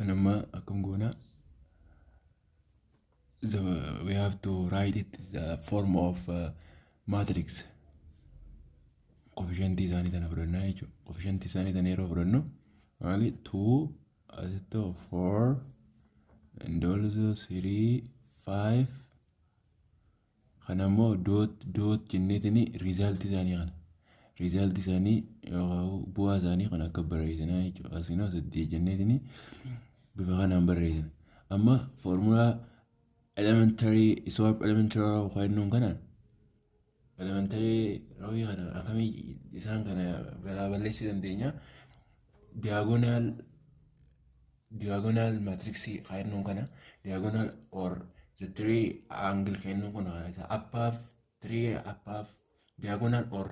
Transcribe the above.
kanama akkam goona we have to write it the form of matrix coefficient isaanii tana fudhannaa jechuudha. Coefficient isaanii tana yeroo fudhannu maali 2 asitto 4 and also 3 5 kanammoo dot jenneetini result isaanii kana result isaanii bu'aa isaanii kan akka barreessinaa jechuudha. Asinoo sadii jenneetini bifa kanaan barreessina. Amma formula elementary swap elementary waannoon kanaan elementary rooyi kana akkamii isaan kana balaa balleessii dandeenya. Diagonal matrix waannoon kana diagonal or the three angle waannoon kana above 3 above diagonal or